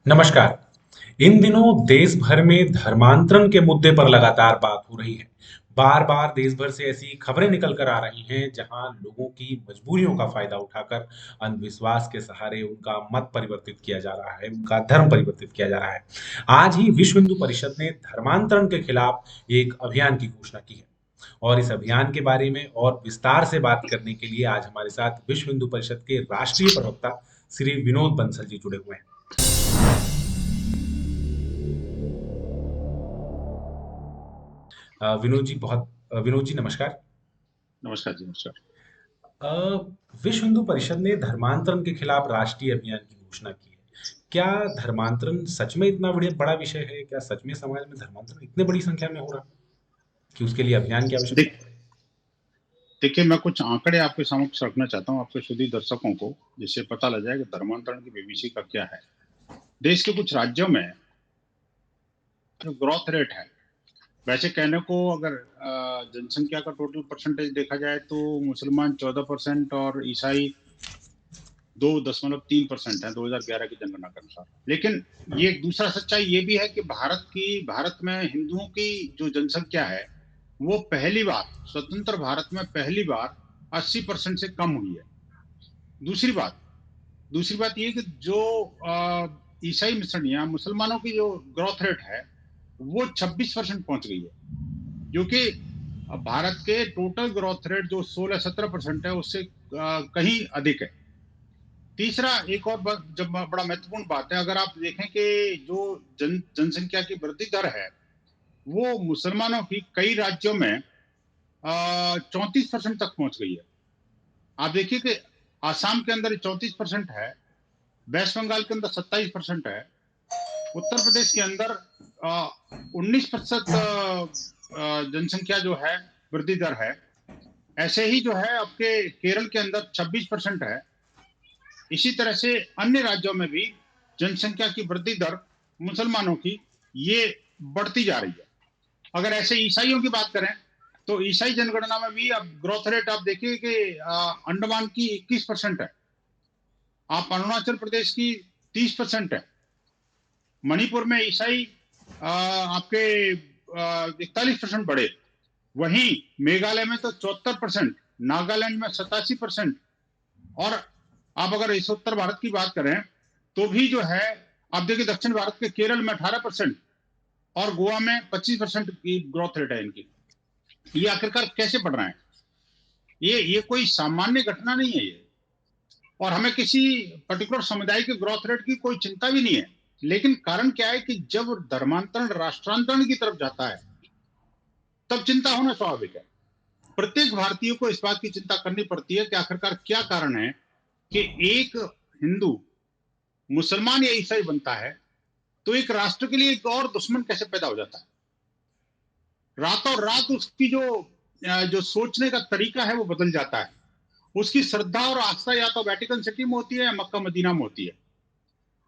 नमस्कार। इन दिनों देश भर में धर्मांतरण के मुद्दे पर लगातार बात हो रही है। बार-बार देश भर से ऐसी खबरें निकल कर आ रही हैं, जहां लोगों की मजबूरियों का फायदा उठाकर अंधविश्वास के सहारे उनका मत परिवर्तित किया जा रहा है, उनका धर्म परिवर्तित किया जा रहा है। आज ही विश्व हिंदू परिषद ने धर्मांतरण के खिलाफ एक अभियान की घोषणा की है और इस अभियान के बारे में और विस्तार से बात करने के लिए आज हमारे साथ विश्व हिंदू परिषद के राष्ट्रीय प्रवक्ता श्री विनोद बंसल जी जुड़े हुए हैं। विनोद जी नमस्कार। नमस्कार जी, नमस्कार। अ, विश्व हिंदू परिषद ने धर्मांतरण के खिलाफ राष्ट्रीय अभियान की घोषणा की है। क्या धर्मांतरण सच में इतना बड़ा विषय है? क्या सच में समाज में धर्मांतरण इतने बड़ी संख्या में हो रहा है कि उसके लिए अभियान की आवश्यकता देख पड़े? देखिए, मैं कुछ आंकड़े आपके समक्ष रखना चाहता हूँ, आपके सुधी दर्शकों को, जिससे पता लग जाए कि धर्मांतरण की विभीषिका क्या है। देश के कुछ राज्यों में जो ग्रोथ रेट है, वैसे कहने को अगर जनसंख्या का टोटल परसेंटेज देखा जाए तो मुसलमान 14% और ईसाई 2.3% है 2011 की जनगणना के अनुसार। लेकिन ये एक दूसरा सच्चाई ये भी है कि भारत में हिंदुओं की जो जनसंख्या है, वो पहली बार स्वतंत्र भारत में पहली बार 80% से कम हुई है। दूसरी बात दूसरी बात ये कि जो ईसाई मिशन या मुसलमानों की जो ग्रोथ रेट है, वो 26% पहुंच गई है, जो कि भारत के टोटल ग्रोथ रेट जो 16-17% है, उससे कहीं अधिक है। तीसरा एक और जब बड़ा महत्वपूर्ण बात है, अगर आप देखें कि जो जनसंख्या की वृद्धि दर है, वो मुसलमानों की कई राज्यों में 34% तक पहुंच गई है। आप देखिए कि आसाम के अंदर 34% है, वेस्ट बंगाल के अंदर 27% है, उत्तर प्रदेश के अंदर 19% जनसंख्या जो है वृद्धि दर है। ऐसे ही जो है आपके केरल के अंदर 26% है। इसी तरह से अन्य राज्यों में भी जनसंख्या की वृद्धि दर मुसलमानों की ये बढ़ती जा रही है। अगर ऐसे ईसाइयों की बात करें तो ईसाई जनगणना में भी अब ग्रोथ रेट आप देखिए कि अंडमान की 21% है, आप अरुणाचल प्रदेश की 30% है, मणिपुर में ईसाई आपके 41% बढ़े, वहीं मेघालय में तो 74%, नागालैंड में 87%, और आप अगर इस उत्तर भारत की बात करें तो भी जो है आप देखिए दक्षिण भारत के केरल में 18% और गोवा में 25% की ग्रोथ रेट है इनकी। ये आखिरकार कैसे बढ़ रहा है? ये कोई सामान्य घटना नहीं है ये, और हमें किसी पर्टिकुलर समुदाय के ग्रोथ रेट की कोई चिंता भी नहीं है। लेकिन कारण क्या है कि जब धर्मांतरण राष्ट्रांतरण की तरफ जाता है, तब चिंता होना स्वाभाविक है। प्रत्येक भारतीय को इस बात की चिंता करनी पड़ती है कि आखिरकार क्या कारण है कि एक हिंदू मुसलमान या ईसाई बनता है तो एक राष्ट्र के लिए एक और दुश्मन कैसे पैदा हो जाता है। रातों रात उसकी जो सोचने का तरीका है वो बदल जाता है। उसकी श्रद्धा और आस्था या तो वेटिकन सिटी में होती है या मक्का मदीना में होती है।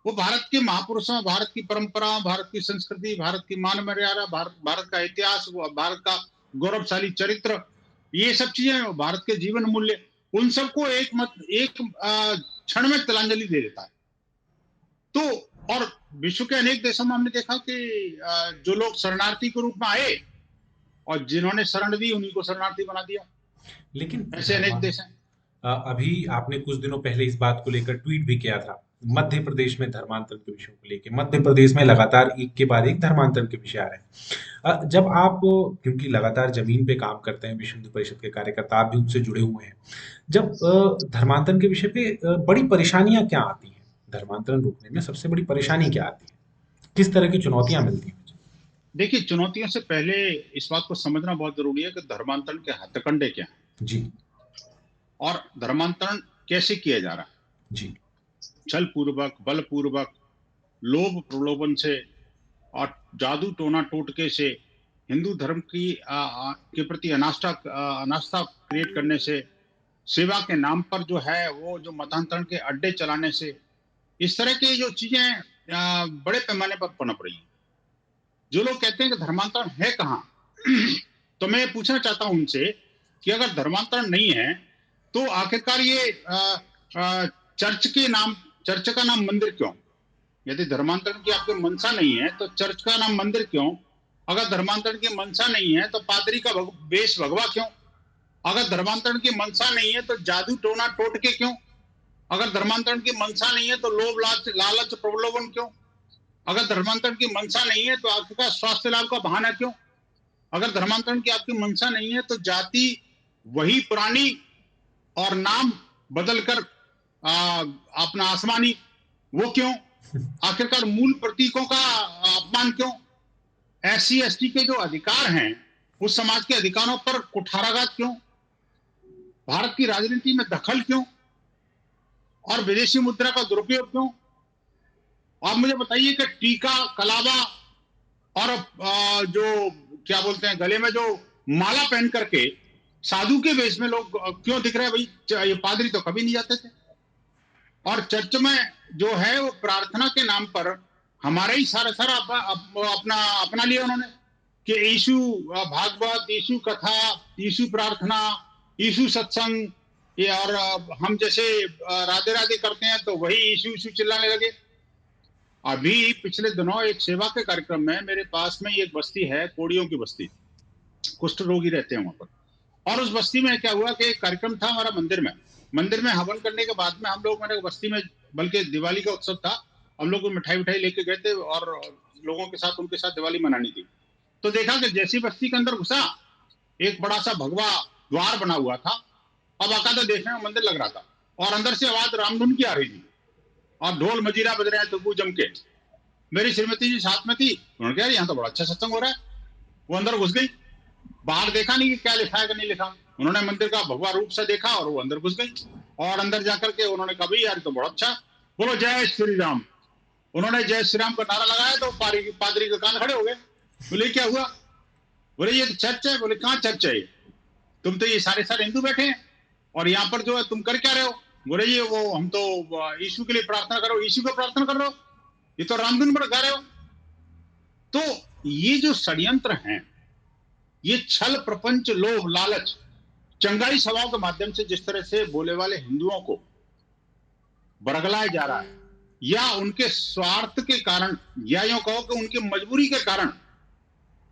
वो भारत के महापुरुषों, भारत की परंपरा, भारत की संस्कृति, भारत की मान मर्यादा, भारत का इतिहास, भारत का गौरवशाली चरित्र, ये सब चीजें, भारत के जीवन मूल्य, उन सबको एक क्षण में तिलांजलि दे देता है। तो और विश्व के अनेक देशों में हमने देखा कि जो लोग शरणार्थी के रूप में आए और जिन्होंने शरण दी उन्हीं को शरणार्थी बना दिया। लेकिन ऐसे अनेक देश हैं। अभी आपने कुछ दिनों पहले इस बात को लेकर ट्वीट भी किया था। मध्य प्रदेश में धर्मांतरण के विषयों को लेकर मध्य प्रदेश में लगातार एक के बाद एक धर्मांतरण के विषय आ रहे हैं। जब आप क्योंकि लगातार जमीन पे काम करते हैं विश्व हिंदू परिषद के कार्यकर्ता, आप भी उनसे जुड़े हुए हैं। जब धर्मांतरण के विषय पे बड़ी परेशानियां क्या आती हैं? धर्मांतरण रोकने में सबसे बड़ी परेशानी क्या आती है? किस तरह की चुनौतियां मिलती हैं? देखिए, चुनौतियों से पहले इस बात को समझना बहुत जरूरी है कि धर्मांतरण के हथकंडे क्या हैं जी। और धर्मांतरण कैसे किया जा रहा है। जी। छल पूर्वक, बल पूर्वक, लोभ प्रलोभन से और जादू टोना टोटके से, हिंदू धर्म के प्रति अनास्था क्रिएट करने से, सेवा के नाम पर जो है वो जो मतांतरण के अड्डे चलाने से, इस तरह की जो चीजें बड़े पैमाने पर पनप रही हैं। जो लोग कहते हैं कि धर्मांतरण है कहाँ, तो मैं पूछना चाहता हूं उनसे कि अगर धर्मांतरण नहीं है तो आखिरकार ये चर्च के नाम चर्च का नाम मंदिर क्यों? यदि धर्मांतरण की आपकी मंशा नहीं है तो चर्च का नाम मंदिर क्यों? अगर धर्मांतरण की मंशा नहीं है तो पादरी का वेश भगवा क्यों? अगर धर्मांतरण की मंशा नहीं है तो जादू टोना टोटके क्यों? अगर धर्मांतरण की मंशा नहीं है तो लोभ लालच प्रलोभन क्यों? अगर धर्मांतरण की मंशा नहीं है तो आपका स्वास्थ्य लाभ का बहाना क्यों? अगर धर्मांतरण की आपकी मंशा नहीं है तो जाति वही पुरानी और नाम बदलकर अपना आसमानी वो क्यों? आखिरकार मूल प्रतीकों का अपमान क्यों? SC ST के जो अधिकार हैं उस समाज के अधिकारों पर कुठाराघात क्यों? भारत की राजनीति में दखल क्यों? और विदेशी मुद्रा का दुरुपयोग क्यों? आप मुझे बताइए कि टीका कलावा और जो क्या बोलते हैं गले में जो माला पहन करके साधु के वेश में लोग क्यों दिख रहे हैं भाई? ये पादरी तो कभी नहीं जाते थे। और चर्च में जो है वो प्रार्थना के नाम पर हमारा ही सारा अपना लिया उन्होंने कि यीशु भागवत, यीशु कथा, यीशु प्रार्थना, यीशु सत्संग, ये और हम जैसे राधे राधे करते हैं तो वही यीशु यीशु चिल्लाने लगे। अभी पिछले दिनों एक सेवा के कार्यक्रम में मेरे पास में एक बस्ती है, कोड़ियों की बस्ती, कुष्ठ रोगी रहते हैं वहां पर। और उस बस्ती में क्या हुआ कि एक कार्यक्रम था हमारा मंदिर में हवन करने के बाद में हम लोग मेरे बस्ती में, बल्कि दिवाली का उत्सव था, हम लोग मिठाई विठाई लेके गए थे और लोगों के साथ उनके साथ दिवाली मनानी थी। तो देखा कि जैसी बस्ती के अंदर घुसा एक बड़ा सा भगवा द्वार बना हुआ था और बाकायदा देखने में मंदिर लग रहा था और अंदर से आवाज रामधुन की आ रही थी और ढोल मजीरा बज रहे हैं तो जम के। मेरी श्रीमती जी साथ में थी, उन्होंने कहा यहाँ तो बड़ा अच्छा सत्संग हो रहा है। वो अंदर घुस गई, बाहर देखा नहीं कि क्या लिखा है कि नहीं लिखा, उन्होंने मंदिर का भगवा रूप से देखा और वो अंदर घुस गई। और अंदर जाकर के उन्होंने कहा भाई यार तो बड़ा अच्छा, बोलो जय श्री राम। उन्होंने जय श्री राम का नारा लगाया तो पादरी के कान खड़े हो गए। बोले क्या हुआ? बोले ये तो चर्च है। बोले कहाँ चर्च है? तुम तो ये सारे हिंदू बैठे हैं और यहाँ पर जो है तुम कर क्या रहे हो? बोले ये वो हम तो यीशु के लिए प्रार्थना करो। यीशु को प्रार्थना कर रहे हो? ये तो रामधुन पर गा रहे हो। तो ये जो षड्यंत्र हैं, ये छल प्रपंच लोभ लालच चंगाई सभाओं के माध्यम से जिस तरह से बोले वाले हिंदुओं को बरगलाया जा रहा है, या उनके स्वार्थ के कारण, या यूं कहो कि उनकी मजबूरी के कारण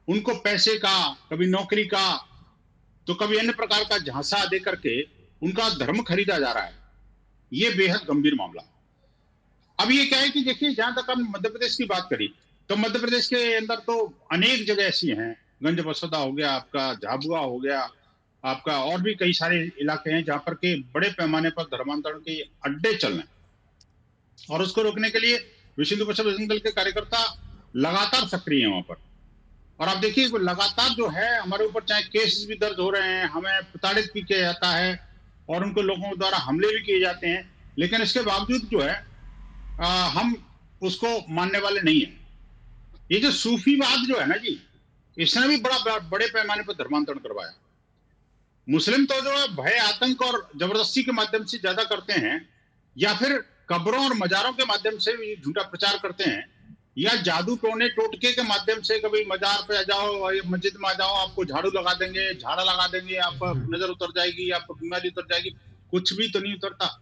उनको पैसे का, कभी नौकरी का, तो कभी अन्य प्रकार का झांसा दे करके उनका धर्म खरीदा जा रहा है। ये बेहद गंभीर मामला। अब ये क्या है कि देखिए, जहां तक हम मध्य प्रदेश की बात करी तो मध्य प्रदेश के अंदर तो अनेक जगह ऐसी हैं, गंज बसोदा हो गया आपका, झाबुआ हो गया आपका, और भी कई सारे इलाके हैं जहां पर के बड़े पैमाने पर धर्मांतरण के अड्डे चल रहे हैं। और उसको रोकने के लिए विश्व हिंदू परिषद बजरंग दल के कार्यकर्ता लगातार सक्रिय हैं वहां पर। और आप देखिए लगातार जो है हमारे ऊपर चाहे केस भी दर्ज हो रहे हैं, हमें प्रताड़ित भी किया जाता है और उनको लोगों द्वारा हमले भी किए जाते हैं, लेकिन इसके बावजूद जो है हम उसको मानने वाले नहीं है। ये जो सूफीवाद जो है ना जी, इसने भी बड़े पैमाने पर धर्मांतरण करवाया। मुस्लिम तो जो है भय, आतंक और जबरदस्ती के माध्यम से ज्यादा करते हैं, या फिर कब्रों और मजारों के माध्यम से भी झूठा प्रचार करते हैं, या जादू टोने टोटके के माध्यम से कभी मजार पे आ जाओ, मस्जिद में आ जाओ, आपको झाड़ू लगा देंगे, झाड़ा लगा देंगे, आपका नजर उतर जाएगी, आपको बीमारी उतर जाएगी। कुछ भी तो नहीं उतरता।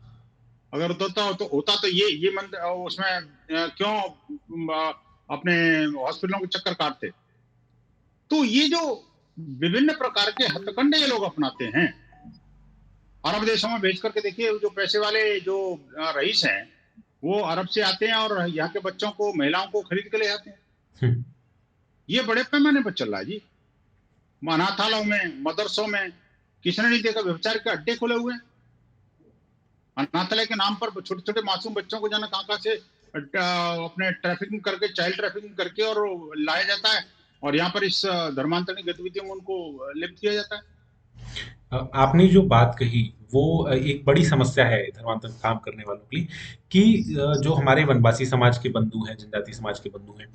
अगर उतरता हो तो होता तो ये मंदिर उसमें क्यों अपने हॉस्पिटलों के चक्कर काटते? तो ये जो विभिन्न प्रकार के हथकंडे ये लोग अपनाते हैं, अरब देशों में भेज करके देखिए, जो पैसे वाले जो रईस हैं वो अरब से आते हैं और यहाँ के बच्चों को, महिलाओं को खरीद के ले आते हैं। ये बड़े पैमाने पर चल रहा है जी। अनाथालयों में, मदरसों में किसने नहीं देखा व्यभिचार के अड्डे खुले हुए हैं। अनाथालय के नाम पर छोटे छोटे मासूम बच्चों को जाना कहां से अपने ट्रैफिकिंग करके, चाइल्ड ट्रैफिकिंग करके और लाया जाता है, और यहाँ पर इस धर्मांतरण गतिविधियों में उनको लिप्त किया जाता है। आपने जो बात कही वो एक बड़ी समस्या है धर्मांतरण काम करने वालों की, कि जो हमारे वनवासी समाज के बंधु हैं, जनजाति समाज के बंधु हैं,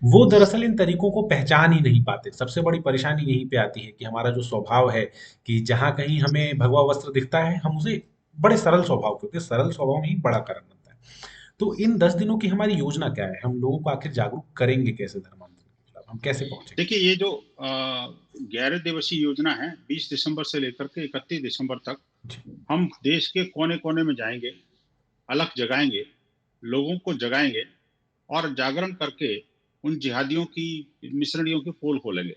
वो दरअसल इन तरीकों को पहचान ही नहीं पाते। सबसे बड़ी परेशानी यहीं पे आती है कि हमारा जो स्वभाव है, कि जहाँ कहीं हमें भगवा वस्त्र दिखता है, हम उसे बड़े सरल स्वभाव के होते हैं, सरल स्वभाव में ही बड़ा कारण बनता है। तो इन 10 दिनों की हमारी योजना क्या है? हम लोगों को आखिर जागरूक करेंगे कैसे धर्मांतरण के खिलाफ? हम कैसे पहुंचेंगे? देखिए, ये जो 11 दिवसीय योजना है, 20 दिसंबर से लेकर के 31 दिसंबर तक जी। हम देश के कोने कोने में जाएंगे, अलख जगाएंगे, लोगों को जगाएंगे और जागरण करके उन जिहादियों की, मिशनरियों की पोल खोलेंगे।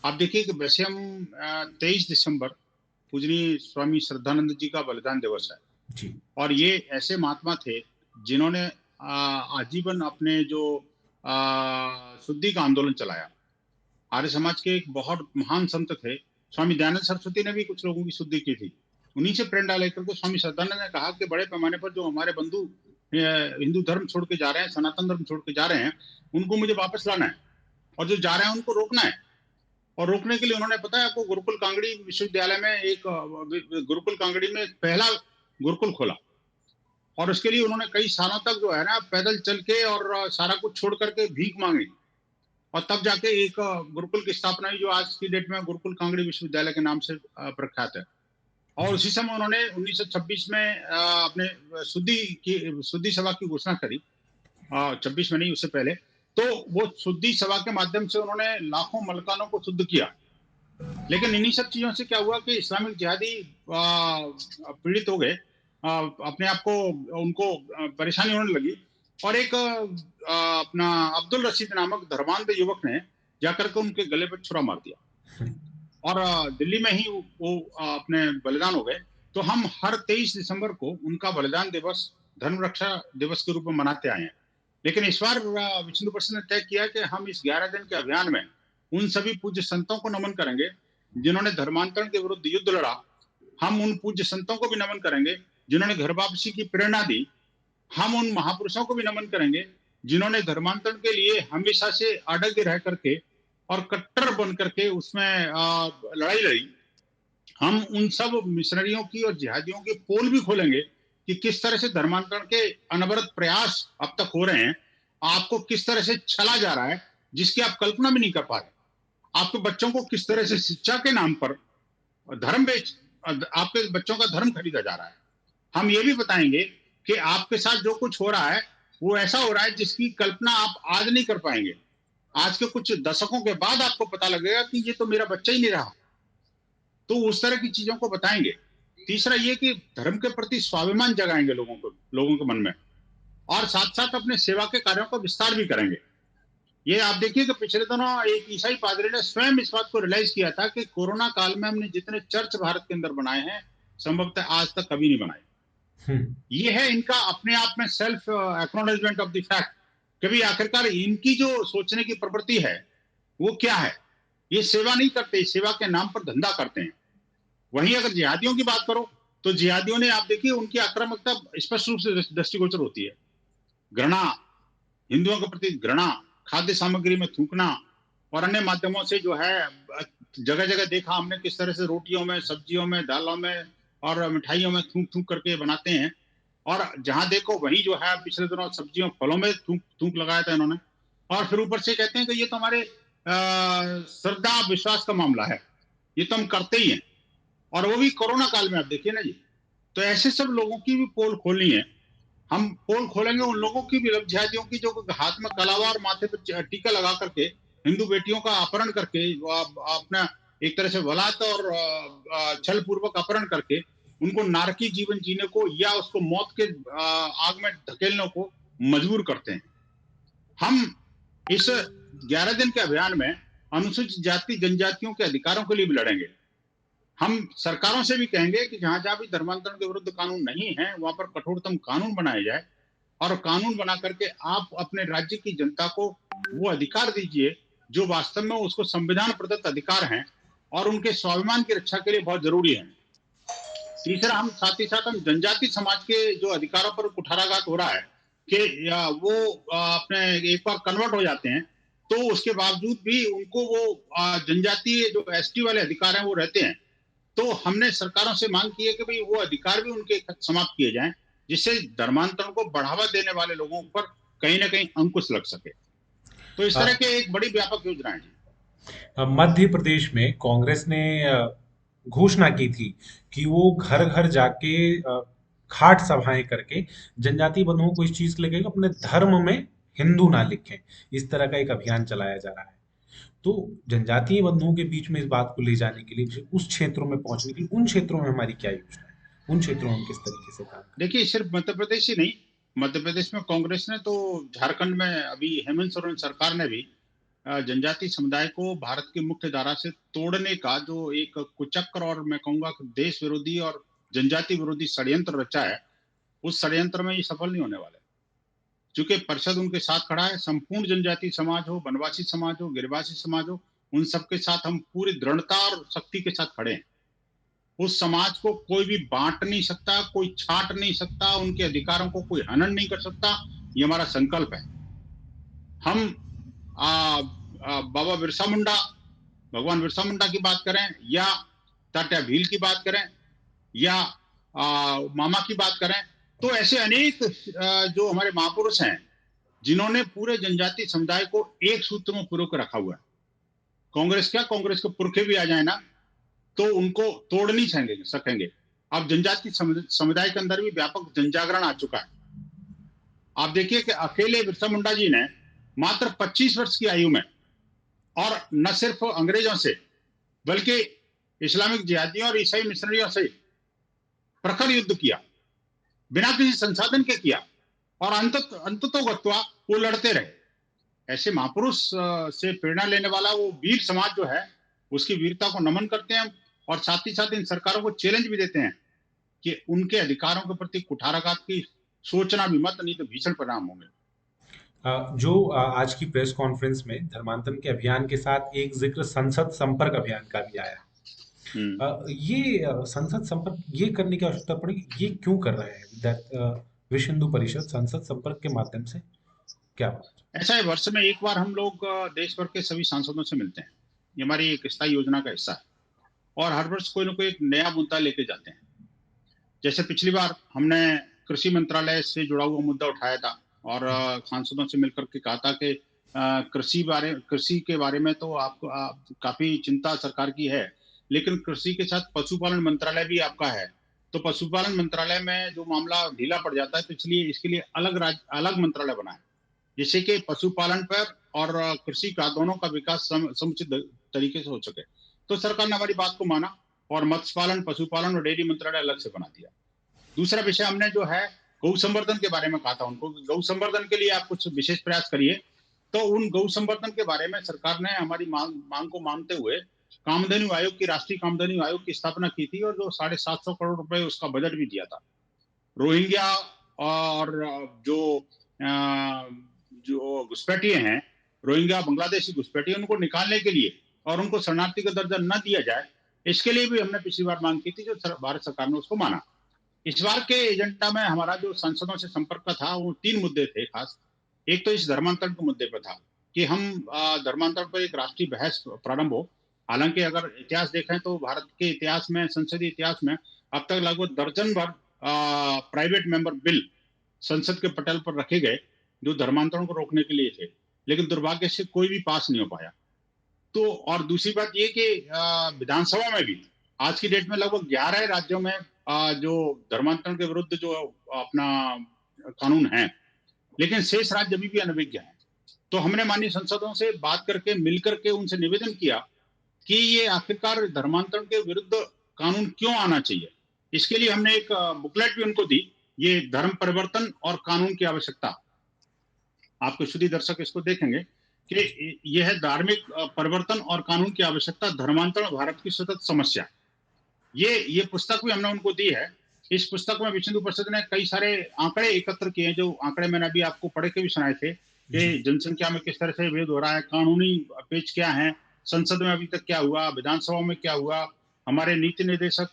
आप देखिए कि वैसे हम 23 दिसंबर पूजनीय स्वामी श्रद्धानंद जी का बलिदान दिवस है, जी। और ये ऐसे महात्मा थे जिन्होंने आजीवन अपने जो शुद्धि का आंदोलन चलाया। आर्य समाज के एक बहुत महान संत थे, स्वामी दयानंद सरस्वती ने भी कुछ लोगों की शुद्धि की थी। उन्हीं से प्रेरणा लेकर के स्वामी श्रद्धानंद ने कहा कि बड़े पैमाने पर जो हमारे बंधु हिंदू धर्म छोड़ के जा रहे हैं, सनातन धर्म छोड़ के जा रहे हैं, उनको मुझे वापस लाना है, और जो जा रहे हैं उनको रोकना है। और रोकने के लिए उन्होंने, पता है आपको, गुरुकुल कांगड़ी विश्वविद्यालय में एक गुरुकुल कांगड़ी में पहला गुरुकुल खोला, और उसके लिए उन्होंने कई सालों तक जो है ना पैदल चल के और सारा कुछ छोड़ करके भीख मांगी, और तब जाके एक गुरुकुल की स्थापना हुई, जो आज की डेट में गुरुकुल कांगड़ी विश्वविद्यालय के नाम से प्रख्यात है। और जी। उसी समय उन्होंने 1926 में अपने शुद्धि सभा की घोषणा करी, 26 में नहीं, उससे पहले। तो वो शुद्धि सभा के माध्यम से उन्होंने लाखों मलकानों को शुद्ध किया। लेकिन इन्हीं सब चीजों से क्या हुआ कि इस्लामिक जिहादी पीड़ित हो गए, अपने आप को, उनको परेशानी होने लगी, और एक अपना अब्दुल रशीद नामक धर्मांध युवक ने जाकर के उनके गले पर छुरा मार दिया, और दिल्ली में ही वो अपने बलिदान हो गए। तो हम हर 23 दिसंबर को उनका बलिदान दिवस, धर्म रक्षा दिवस के रूप में मनाते आए हैं। लेकिन इस बार विष्णु परिषद ने तय किया कि हम इस 11 दिन के अभियान में उन सभी पूज्य संतों को नमन करेंगे जिन्होंने धर्मांतरण के विरुद्ध युद्ध लड़ा। हम उन पूज्य संतों को भी नमन करेंगे जिन्होंने घर वापसी की प्रेरणा दी। हम उन महापुरुषों को भी नमन करेंगे जिन्होंने धर्मांतरण के लिए हमेशा से अडग रह करके और कट्टर बन करके उसमें लड़ाई लड़ी। हम उन सब मिशनरियों की और जिहादियों की पोल भी खोलेंगे कि किस तरह से धर्मांतरण के अनवरत प्रयास अब तक हो रहे हैं, आपको किस तरह से छला जा रहा है जिसकी आप कल्पना भी नहीं कर पा रहे। आपके बच्चों को किस तरह से शिक्षा के नाम पर धर्म बेच, आपके बच्चों का धर्म खरीदा जा रहा है। हम ये भी बताएंगे कि आपके साथ जो कुछ हो रहा है वो ऐसा हो रहा है जिसकी कल्पना आप आज नहीं कर पाएंगे। आज के कुछ दशकों के बाद आपको पता लगेगा कि ये तो मेरा बच्चा ही नहीं रहा। तो उस तरह की चीजों को बताएंगे। तीसरा ये कि धर्म के प्रति स्वाभिमान जगाएंगे लोगों के मन में, और साथ साथ अपने सेवा के कार्यों का विस्तार भी करेंगे। ये आप देखिए कि पिछले दिनों एक ईसाई पादरी ने स्वयं इस बात को रियलाइज किया था कि कोरोना काल में हमने जितने चर्च भारत के अंदर बनाए हैं, संभवतः आज तक कभी नहीं बनाए। ये है इनका अपने आप में self acknowledgement of the fact कि भी आखिरकार इनकी जो सोचने की प्रवृत्ति है वो क्या है। ये सेवा नहीं करते, सेवा के नाम पर धंधा करते हैं। वहीं अगर जिहादियों की बात करो तो जिहादियों ने, आप देखिए, उनकी आक्रामकता स्पष्ट रूप से दृष्टिगोचर होती है। घृणा, हिंदुओं के प्रति घृणा, खाद्य सामग्री में थूकना, और अन्य माध्यमों से जो है जगह जगह देखा हमने किस तरह से रोटियों में, सब्जियों में, दालों में और मिठाइयों में थूक थूक करके बनाते हैं। और जहां देखो वहीं जो है पिछले दिनों सब्जियों फलों में थूक थूक लगाया था इन्होंने। और फिर ऊपर से कहते हैं कि ये तो हमारे श्रद्धा विश्वास का मामला है, ये तो हम करते ही हैं, और वो भी कोरोना काल में। आप देखिए ना जी, तो ऐसे सब लोगों की भी पोल खोलनी है। हम पोल खोलेंगे उन लोगों की भी, जिहादियों की, जो हाथ में कलावा और माथे पर टीका लगा करके हिंदू बेटियों का अपहरण करके अपना एक तरह से बलात् और छल पूर्वक अपहरण करके उनको नारकी जीवन जीने को या उसको मौत के आग में धकेलने को मजबूर करते हैं। हम इस 11 दिन के अभियान में अनुसूचित जाति जनजातियों के अधिकारों के लिए भी लड़ेंगे। हम सरकारों से भी कहेंगे कि जहां जहां भी धर्मांतरण के विरुद्ध कानून नहीं है वहां पर कठोरतम कानून बनाए जाए, और कानून बना करके आप अपने राज्य की जनता को वो अधिकार दीजिए जो वास्तव में उसको संविधान प्रदत्त अधिकार हैं और उनके स्वाभिमान की रक्षा के लिए बहुत जरूरी है। तीसरा, हम साथ ही साथ हम जनजाति समाज के जो अधिकारों पर कुठाराघात हो रहा है कि वो अपने एक बार कन्वर्ट हो जाते हैं तो उसके बावजूद भी उनको वो जनजातीय जो एसटी वाले अधिकार हैं वो रहते हैं। तो हमने सरकारों से मांग की है कि भाई वो अधिकार भी उनके समाप्त किए जाएं, जिससे धर्मांतरण को बढ़ावा देने वाले लोगों पर कहीं ना कहीं अंकुश लग सके। तो इस तरह के एक बड़ी व्यापक योजना है जी। मध्य प्रदेश में कांग्रेस ने घोषणा की थी कि वो घर घर जाके खाट सभाएं करके जनजाति बंधुओं को इस चीज के लिए अपने धर्म में हिंदू ना लिखें। इस तरह का एक अभियान चलाया जा रहा है। तो जनजातीय बंधुओं के बीच में इस बात को ले जाने के लिए, उस क्षेत्रों में पहुंचने के लिए, उन क्षेत्रों में हमारी क्या योजना है, उन क्षेत्रों में हम किस तरीके से काम करें? देखिए, सिर्फ मध्य प्रदेश ही नहीं, मध्य प्रदेश में कांग्रेस ने तो, झारखंड में अभी हेमंत सोरेन सरकार ने भी जनजातीय समुदाय को भारत की मुख्य धारा से तोड़ने का जो एक कुचक्र और मैं कहूंगा कि देश विरोधी और जनजाति विरोधी षड्यंत्र रचा है, उस षड्यंत्र में ये सफल नहीं होने वाले। चूंकि परिषद उनके साथ खड़ा है, संपूर्ण जनजातीय समाज हो, वनवासी समाज हो, गिरिवासी समाज हो, उन सबके साथ हम पूरी दृढ़ता और शक्ति के साथ खड़े हैं। उस समाज को कोई भी बांट नहीं सकता, कोई छाट नहीं सकता, उनके अधिकारों को कोई हनन नहीं कर सकता। ये हमारा संकल्प है। हम बाबा बिरसा मुंडा, भगवान बिरसा मुंडा की बात करें, या टाटा भील की बात करें, या मामा की बात करें, तो ऐसे अनेक जो हमारे महापुरुष हैं जिन्होंने पूरे जनजातीय समुदाय को एक सूत्र में पिरो कर रखा हुआ है। कांग्रेस क्या, कांग्रेस के पुरखे भी आ जाए ना तो उनको तोड़ नहीं सकेंगे। अब जनजातीय समुदाय के अंदर भी व्यापक जनजागरण आ चुका है। आप देखिए कि अकेले बिरसा मुंडा जी ने मात्र 25 वर्ष की आयु में, और न सिर्फ अंग्रेजों से बल्कि इस्लामिक जिहादियों और ईसाई मिशनरियों से प्रखर युद्ध किया, बिना किसी संसाधन के किया, और अंततोगत्वा वो लड़ते रहे। ऐसे महापुरुष से प्रेरणा लेने वाला वो वीर समाज जो है, उसकी वीरता को नमन करते हैं, और साथ ही साथ इन सरकारों को चैलेंज भी देते हैं कि उनके अधिकारों के प्रति कुठाराघात की सोचना भी मत, नहीं तो भीषण परिणाम होंगे। आज की प्रेस कॉन्फ्रेंस में धर्मांतरण के अभियान के साथ एक जिक्र संसद संपर्क अभियान का भी आया। संसद संपर्क ये करने की आवश्यकता पड़ी, ये क्यों कर रहे हैं विश्व हिंदू परिषद संसद संपर्क के माध्यम से, क्या बात? ऐसा है, वर्ष में एक बार हम लोग देश भर के सभी सांसदों से मिलते हैं। ये हमारी एक स्थायी योजना का हिस्सा है, और हर वर्ष कोई ना कोई एक नया मुद्दा लेके जाते हैं। जैसे पिछली बार हमने कृषि मंत्रालय से जुड़ा हुआ मुद्दा उठाया था, और सांसदों से मिलकर के कहा था कि कृषि के बारे में तो आपको काफी चिंता सरकार की है, लेकिन कृषि के साथ पशुपालन मंत्रालय भी आपका है, तो पशुपालन मंत्रालय में जो मामला ढीला पड़ जाता है, तो इसलिए इसके लिए अलग मंत्रालय बना है, जिससे कि पशुपालन पर और कृषि का दोनों का विकास समुचित तरीके से हो सके। तो सरकार ने हमारी बात को माना, और मत्स्य पालन, पशुपालन और डेयरी मंत्रालय अलग से बना दिया। दूसरा विषय हमने जो है गौ संवर्धन के बारे में कहा था उनको, गौ संवर्धन के लिए आप कुछ विशेष प्रयास करिए। तो उन गौ संवर्धन के बारे में सरकार ने हमारी मांग को मानते हुए कामधेनु आयोग की, राष्ट्रीय कामधेनु आयोग की स्थापना की थी, और जो 750 करोड़ रुपए उसका बजट भी दिया था। रोहिंग्या और जो घुसपैठिए हैं, रोहिंग्या बांग्लादेशी घुसपैठिए, उनको निकालने के लिए और उनको शरणार्थी का दर्जा न दिया जाए, इसके लिए भी हमने पिछली बार मांग की थी, जो भारत सरकार ने उसको माना। इस बार के एजेंडा में हमारा जो सांसदों से संपर्क का था, वो 3 मुद्दे थे खास। एक तो इस धर्मांतरण के मुद्दे पर था कि हम धर्मांतरण पर एक राष्ट्रीय बहस प्रारंभ हो। हालांकि अगर इतिहास देखें तो भारत के इतिहास में, संसदीय इतिहास में अब तक लगभग दर्जन भर प्राइवेट मेंबर बिल संसद के पटल पर रखे गए जो धर्मांतरण को रोकने के लिए थे, लेकिन दुर्भाग्य से कोई भी पास नहीं हो पाया। तो और दूसरी बात ये कि विधानसभा में भी आज की डेट में लगभग 11 राज्यों में जो धर्मांतरण के विरुद्ध जो अपना कानून है, लेकिन शेष राज्य अभी भी अनभिज्ञ हैं। तो हमने माननीय संसदों से बात करके, मिलकर के उनसे निवेदन किया कि ये आखिरकार धर्मांतरण के विरुद्ध कानून क्यों आना चाहिए। इसके लिए हमने एक बुकलेट भी उनको दी, ये धर्म परिवर्तन और कानून की आवश्यकता। आपके सुधी दर्शक इसको देखेंगे कि यह है धार्मिक परिवर्तन और कानून की आवश्यकता, धर्मांतरण भारत की सतत समस्या। ये पुस्तक भी हमने उनको दी है। इस पुस्तक में विश्व हिंदू परिषद ने कई सारे आंकड़े एकत्र किए हैं, जो आंकड़े मैंने अभी आपको पढ़ के भी सुनाए थे कि जनसंख्या में किस तरह से भेद हो रहा है, कानूनी पेच क्या है, संसद में अभी तक क्या हुआ, विधानसभा में क्या हुआ, हमारे नीति निर्देशक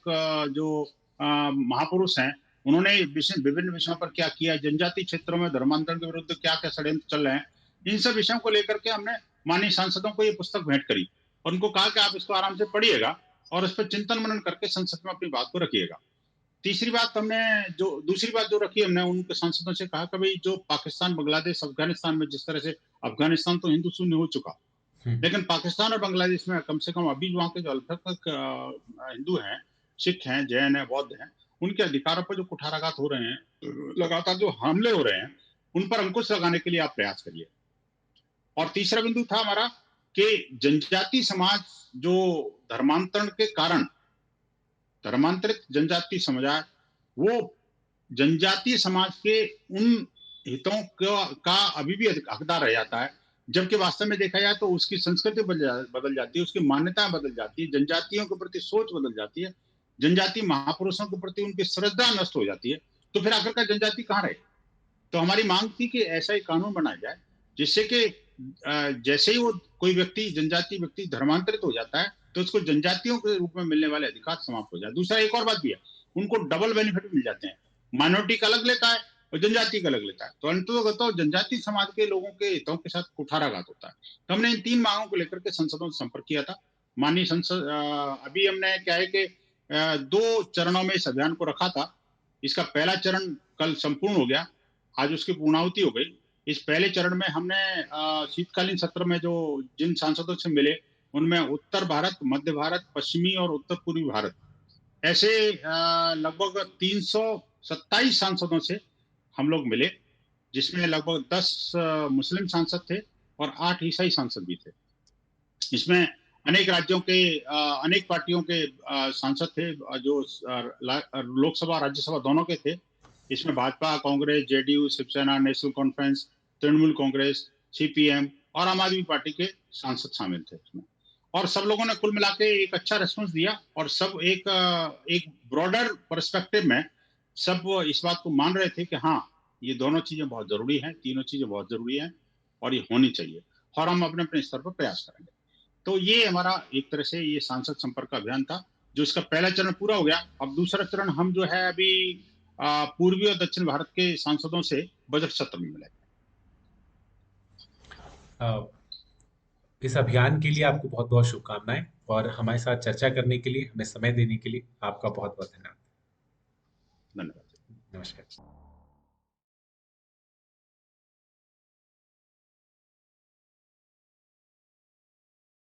जो महापुरुष हैं उन्होंने विभिन्न विषयों पर क्या किया, जनजातीय क्षेत्रों में धर्मांतरण के विरुद्ध क्या क्या षड्यंत्र चल रहे हैं। इन सब विषयों को लेकर के हमने माननीय सांसदों को ये पुस्तक भेंट करी, और उनको कहा कि आप इसको आराम से पढ़िएगा और इस पर चिंतन मनन करके संसद में अपनी बात को रखिएगा। दूसरी बात जो रखी हमने उनके सांसदों से कहा कि भाई जो पाकिस्तान, बांग्लादेश, अफगानिस्तान में जिस तरह से, अफगानिस्तान तो हिंदू शून्य हो चुका, लेकिन पाकिस्तान और बांग्लादेश में कम से कम अभी वहां के जो अल्पसंख्यक हिंदू हैं, सिख हैं, जैन हैं, बौद्ध हैं, उनके अधिकारों पर जो कुठाराघात हो रहे हैं, लगातार जो हमले हो रहे हैं, उन पर अंकुश लगाने के लिए आप प्रयास करिए। और तीसरा बिंदु था हमारा कि जनजातीय समाज जो धर्मांतरण के कारण, धर्मांतरित जनजातीय समुदाय, वो जनजातीय समाज के उन हितों का अभी भी हकदार रह जाता है, जबकि वास्तव में देखा जाए तो उसकी संस्कृति बदल जाती है, उसकी मान्यताएं बदल जाती है, जनजातियों के प्रति सोच बदल जाती है, जनजातीय महापुरुषों के प्रति उनकी श्रद्धा नष्ट हो जाती है, तो फिर आखिरकार जनजाति कहाँ रहे? तो हमारी मांग थी कि ऐसा एक कानून बनाया जाए जिससे कि जैसे ही वो कोई व्यक्ति जनजातीय व्यक्ति धर्मांतरित हो जाता है तो उसको जनजातियों के रूप में मिलने वाले अधिकार समाप्त हो जाए। दूसरा एक और बात भी है, उनको डबल बेनिफिट मिल जाते हैं, माइनॉरिटी का अलग लेता है और जनजाति का अलग लेता है, तो अंततः जनजाति समाज के लोगों के हितों के साथ कुठाराघात होता है। तो हमने इन 3 मांगों को लेकर के संसदों से संपर्क किया था। माननीय संसद अभी हमने क्या है कि 2 चरणों में इस अभियान को रखा था। इसका पहला चरण कल संपूर्ण हो गया, आज उसकी पूर्णाहुति हो गई। इस पहले चरण में हमने शीतकालीन सत्र में जो जिन सांसदों से मिले उनमें उत्तर भारत, मध्य भारत, पश्चिमी और उत्तर पूर्वी भारत ऐसे लगभग 327 सांसदों से हम लोग मिले, जिसमें लगभग 10 मुस्लिम सांसद थे और 8 ईसाई सांसद भी थे। इसमें अनेक राज्यों के अनेक पार्टियों के सांसद थे जो लोकसभा राज्यसभा दोनों के थे। इसमें Bhajpa, Congress, JDU, Shivsena, National Conference, Trinamool Congress, CPM और आम आदमी पार्टी के सांसद शामिल थे इसमें। और सब लोगों ने कुल मिला के एक अच्छा रिस्पॉन्स दिया और सब एक ब्रॉडर पर्सपेक्टिव में सब इस बात को मान रहे थे कि हाँ, ये दोनों चीजें बहुत जरूरी हैं, तीनों चीजें बहुत जरूरी हैं और ये होनी चाहिए और हम अपने अपने स्तर पर प्रयास करेंगे। तो ये हमारा एक तरह से ये सांसद संपर्क का अभियान था, जो इसका पहला चरण पूरा हो गया। अब दूसरा चरण हम जो है अभी पूर्वी और दक्षिण भारत के सांसदों से बजट सत्र में मिलेगा। इस अभियान के लिए आपको बहुत बहुत शुभकामनाएं और हमारे साथ चर्चा करने के लिए, हमें समय देने के लिए आपका बहुत बहुत धन्यवाद। धन्यवाद। नमस्कार।